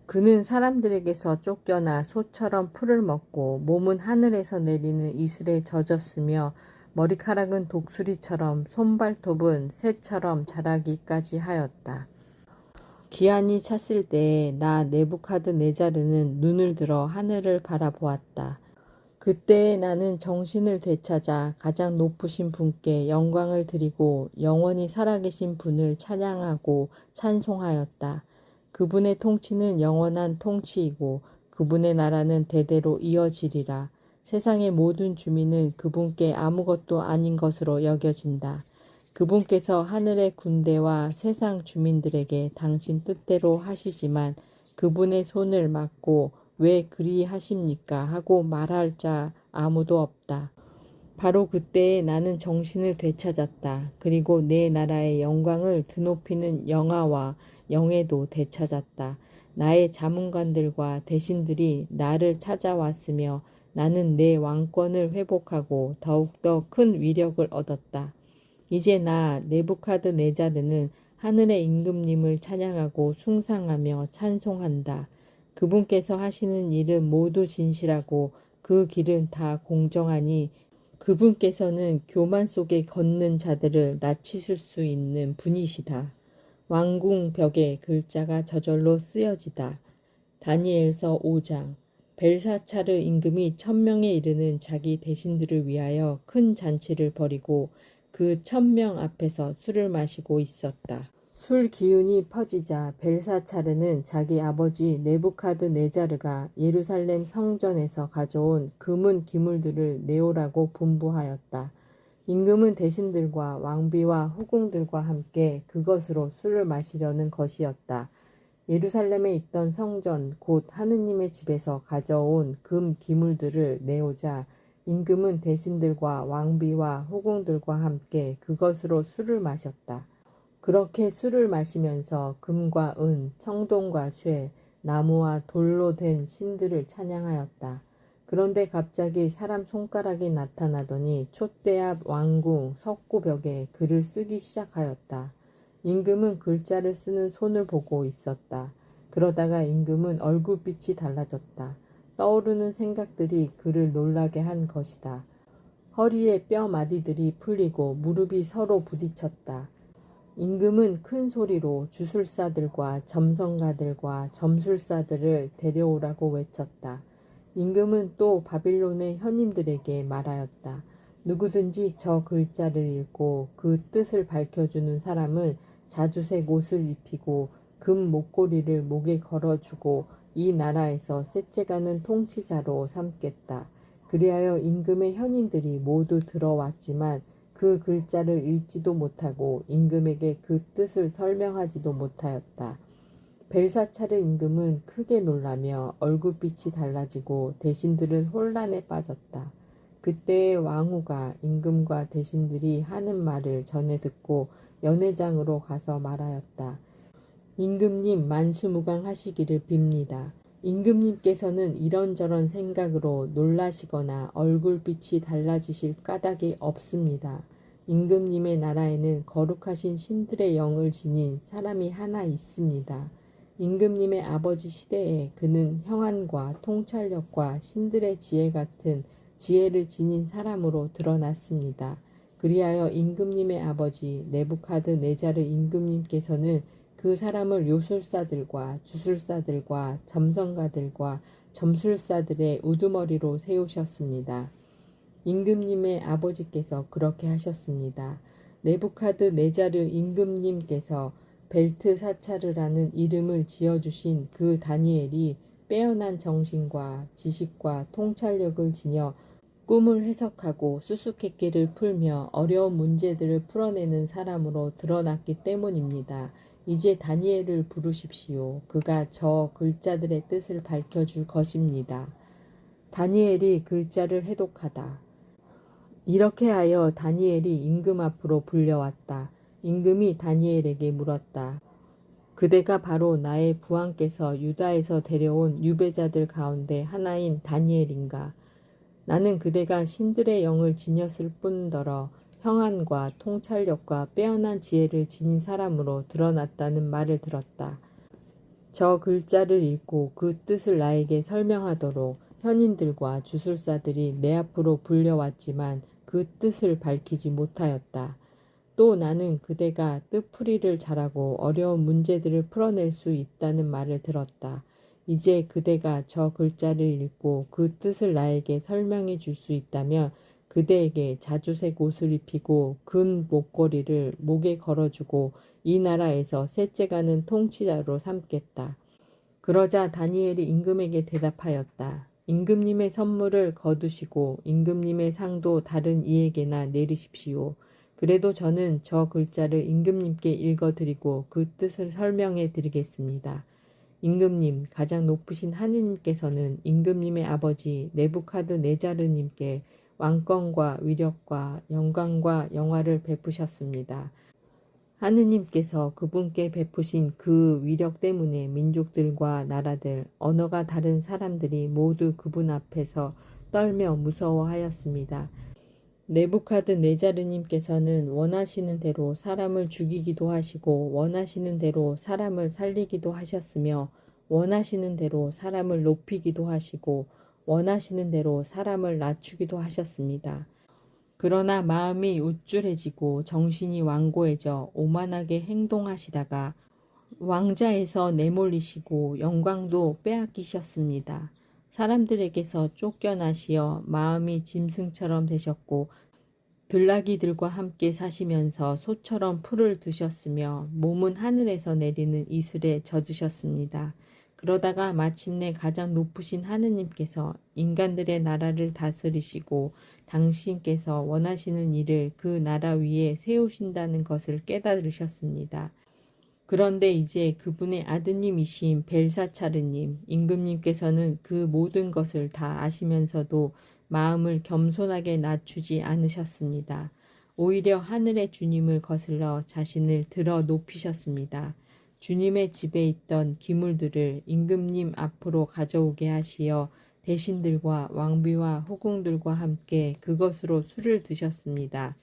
그는 사람들에게서 쫓겨나 소처럼 풀을 먹고 몸은 하늘에서 내리는 이슬에 젖었으며 머리카락은 독수리처럼 손발톱은 새처럼 자라기까지 하였다. 기한이 찼을 때에 나 네부카드네자르는 눈을 들어 하늘을 바라보았다. 그때에 나는 정신을 되찾아 가장 높으신 분께 영광을 드리고 영원히 살아계신 분을 찬양하고 찬송하였다. 그분의 통치는 영원한 통치이고 그분의 나라는 대대로 이어지리라. 세상의 모든 주민은 그분께 아무것도 아닌 것으로 여겨진다. 그분께서 하늘의 군대와 세상 주민들에게 당신 뜻대로 하시지만 그분의 손을 막고 왜 그리 하십니까? 하고 말할 자 아무도 없다. 바로 그때에 나는 정신을 되찾았다. 그리고 내 나라의 영광을 드높이는 영아와 영예도 되찾았다. 나의 자문관들과 대신들이 나를 찾아왔으며 나는 내 왕권을 회복하고 더욱더 큰 위력을 얻었다. 이제 나 네부카드네자르는 하늘의 임금님을 찬양하고 숭상하며 찬송한다. 그분께서 하시는 일은 모두 진실하고 그 길은 다 공정하니 그분께서는 교만 속에 걷는 자들을 낮추실 수 있는 분이시다. 왕궁 벽에 글자가 저절로 쓰여지다. 다니엘서 5장. 벨사차르 임금이 1000명에 이르는 자기 대신들을 위하여 큰 잔치를 벌이고 그 1000명 앞에서 술을 마시고 있었다. 술 기운이 퍼지자 벨사차르는 자기 아버지 네부카드네자르가 예루살렘 성전에서 가져온 금은 기물들을 내오라고 분부하였다. 임금은 대신들과 왕비와 후궁들과 함께 그것으로 술을 마시려는 것이었다. 예루살렘에 있던 성전 곧 하느님의 집에서 가져온 금 기물들을 내오자 임금은 대신들과 왕비와 후궁들과 함께 그것으로 술을 마셨다. 그렇게 술을 마시면서 금과 은, 청동과 쇠, 나무와 돌로 된 신들을 찬양하였다. 그런데 갑자기 사람 손가락이 나타나더니 촛대 앞 왕궁 석고벽에 글을 쓰기 시작하였다. 임금은 글자를 쓰는 손을 보고 있었다. 그러다가 임금은 얼굴빛이 달라졌다. 떠오르는 생각들이 그를 놀라게 한 것이다. 허리에 뼈 마디들이 풀리고 무릎이 서로 부딪혔다. 임금은 큰 소리로 주술사들과 점성가들과 점술사들을 데려오라고 외쳤다. 임금은 또 바빌론의 현인들에게 말하였다. 누구든지 저 글자를 읽고 그 뜻을 밝혀주는 사람은 자주색 옷을 입히고 금 목걸이를 목에 걸어주고 이 나라에서 셋째가는 통치자로 삼겠다. 그리하여 임금의 현인들이 모두 들어왔지만 그 글자를 읽지도 못하고 임금에게 그 뜻을 설명하지도 못하였다. 벨사차르 임금은 크게 놀라며 얼굴빛이 달라지고 대신들은 혼란에 빠졌다. 그때의 왕후가 임금과 대신들이 하는 말을 전해 듣고 연회장으로 가서 말하였다. 임금님 만수무강하시기를 빕니다. 임금님께서는 이런저런 생각으로 놀라시거나 얼굴빛이 달라지실 까닭이 없습니다. 임금님의 나라에는 거룩하신 신들의 영을 지닌 사람이 하나 있습니다. 임금님의 아버지 시대에 그는 형안과 통찰력과 신들의 지혜 같은 지혜를 지닌 사람으로 드러났습니다. 그리하여 임금님의 아버지 네부카드네자르 임금님께서는 그 사람을 요술사들과 주술사들과 점성가들과 점술사들의 우두머리로 세우셨습니다. 임금님의 아버지께서 그렇게 하셨습니다. 네부카드네자르 임금님께서 벨트사차르라는 이름을 지어주신 그 다니엘이 빼어난 정신과 지식과 통찰력을 지녀 꿈을 해석하고 수수께끼를 풀며 어려운 문제들을 풀어내는 사람으로 드러났기 때문입니다. 이제 다니엘을 부르십시오. 그가 저 글자들의 뜻을 밝혀줄 것입니다. 다니엘이 글자를 해독하다. 이렇게 하여 다니엘이 임금 앞으로 불려왔다. 임금이 다니엘에게 물었다. 그대가 바로 나의 부왕께서 유다에서 데려온 유배자들 가운데 하나인 다니엘인가? 나는 그대가 신들의 영을 지녔을 뿐더러 형안과 통찰력과 빼어난 지혜를 지닌 사람으로 드러났다는 말을 들었다. 저 글자를 읽고 그 뜻을 나에게 설명하도록 현인들과 주술사들이 내 앞으로 불려왔지만 그 뜻을 밝히지 못하였다. 또 나는 그대가 뜻풀이를 잘하고 어려운 문제들을 풀어낼 수 있다는 말을 들었다. 이제 그대가 저 글자를 읽고 그 뜻을 나에게 설명해 줄 수 있다면 그대에게 자주색 옷을 입히고 금 목걸이를 목에 걸어주고 이 나라에서 셋째 가는 통치자로 삼겠다. 그러자 다니엘이 임금에게 대답하였다. 임금님의 선물을 거두시고 임금님의 상도 다른 이에게나 내리십시오. 그래도 저는 저 글자를 임금님께 읽어드리고 그 뜻을 설명해 드리겠습니다. 임금님, 가장 높으신 하느님께서는 임금님의 아버지 네부카드네자르님께 왕권과 위력과 영광과 영화를 베푸셨습니다. 하느님께서 그분께 베푸신 그 위력 때문에 민족들과 나라들, 언어가 다른 사람들이 모두 그분 앞에서 떨며 무서워하였습니다. 네부카드네자르님께서는 원하시는 대로 사람을 죽이기도 하시고 원하시는 대로 사람을 살리기도 하셨으며 원하시는 대로 사람을 높이기도 하시고 원하시는 대로 사람을 낮추기도 하셨습니다. 그러나 마음이 우쭐해지고 정신이 완고해져 오만하게 행동하시다가 왕자에서 내몰리시고 영광도 빼앗기셨습니다. 사람들에게서 쫓겨나시어 마음이 짐승처럼 되셨고 들나귀들과 함께 사시면서 소처럼 풀을 드셨으며 몸은 하늘에서 내리는 이슬에 젖으셨습니다. 그러다가 마침내 가장 높으신 하느님께서 인간들의 나라를 다스리시고 당신께서 원하시는 일을 그 나라 위에 세우신다는 것을 깨달으셨습니다. 그런데 이제 그분의 아드님이신 벨사차르님, 임금님께서는 그 모든 것을 다 아시면서도 마음을 겸손하게 낮추지 않으셨습니다. 오히려 하늘의 주님을 거슬러 자신을 들어 높이셨습니다. 주님의 집에 있던 기물들을 임금님 앞으로 가져오게 하시어 대신들과 왕비와 후궁들과 함께 그것으로 술을 드셨습니다.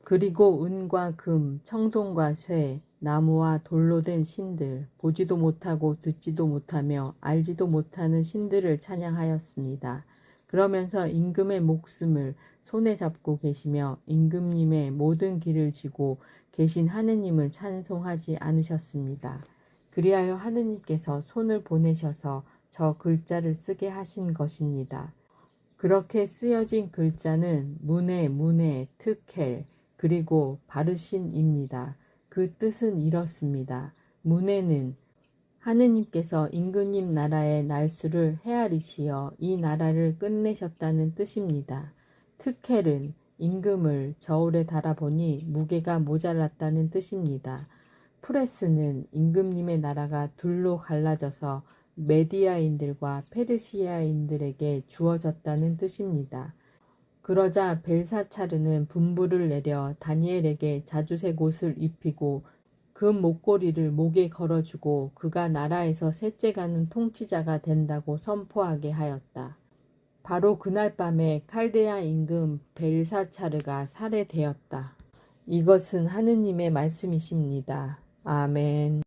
그리고 은과 금, 청동과 쇠, 나무와 돌로 된 신들, 보지도 못하고 듣지도 못하며 알지도 못하는 신들을 찬양하였습니다. 그러면서 임금의 목숨을 손에 잡고 계시며 임금님의 모든 길을 지고 계신 하느님을 찬송하지 않으셨습니다. 그리하여 하느님께서 손을 보내셔서 저 글자를 쓰게 하신 것입니다. 그렇게 쓰여진 글자는 문에 트켈 그리고 바르신입니다. 그 뜻은 이렇습니다. 문에는 하느님께서 임금님 나라의 날수를 헤아리시어 이 나라를 끝내셨다는 뜻입니다. 트켈은 임금을 저울에 달아보니 무게가 모자랐다는 뜻입니다. 프레스는 임금님의 나라가 둘로 갈라져서 메디아인들과 페르시아인들에게 주어졌다는 뜻입니다. 그러자 벨사차르는 분부를 내려 다니엘에게 자주색 옷을 입히고 금 목걸이를 목에 걸어주고 그가 나라에서 셋째 가는 통치자가 된다고 선포하게 하였다. 바로 그날 밤에 칼데아 임금 벨사차르가 살해되었다. 이것은 하느님의 말씀이십니다. 아멘.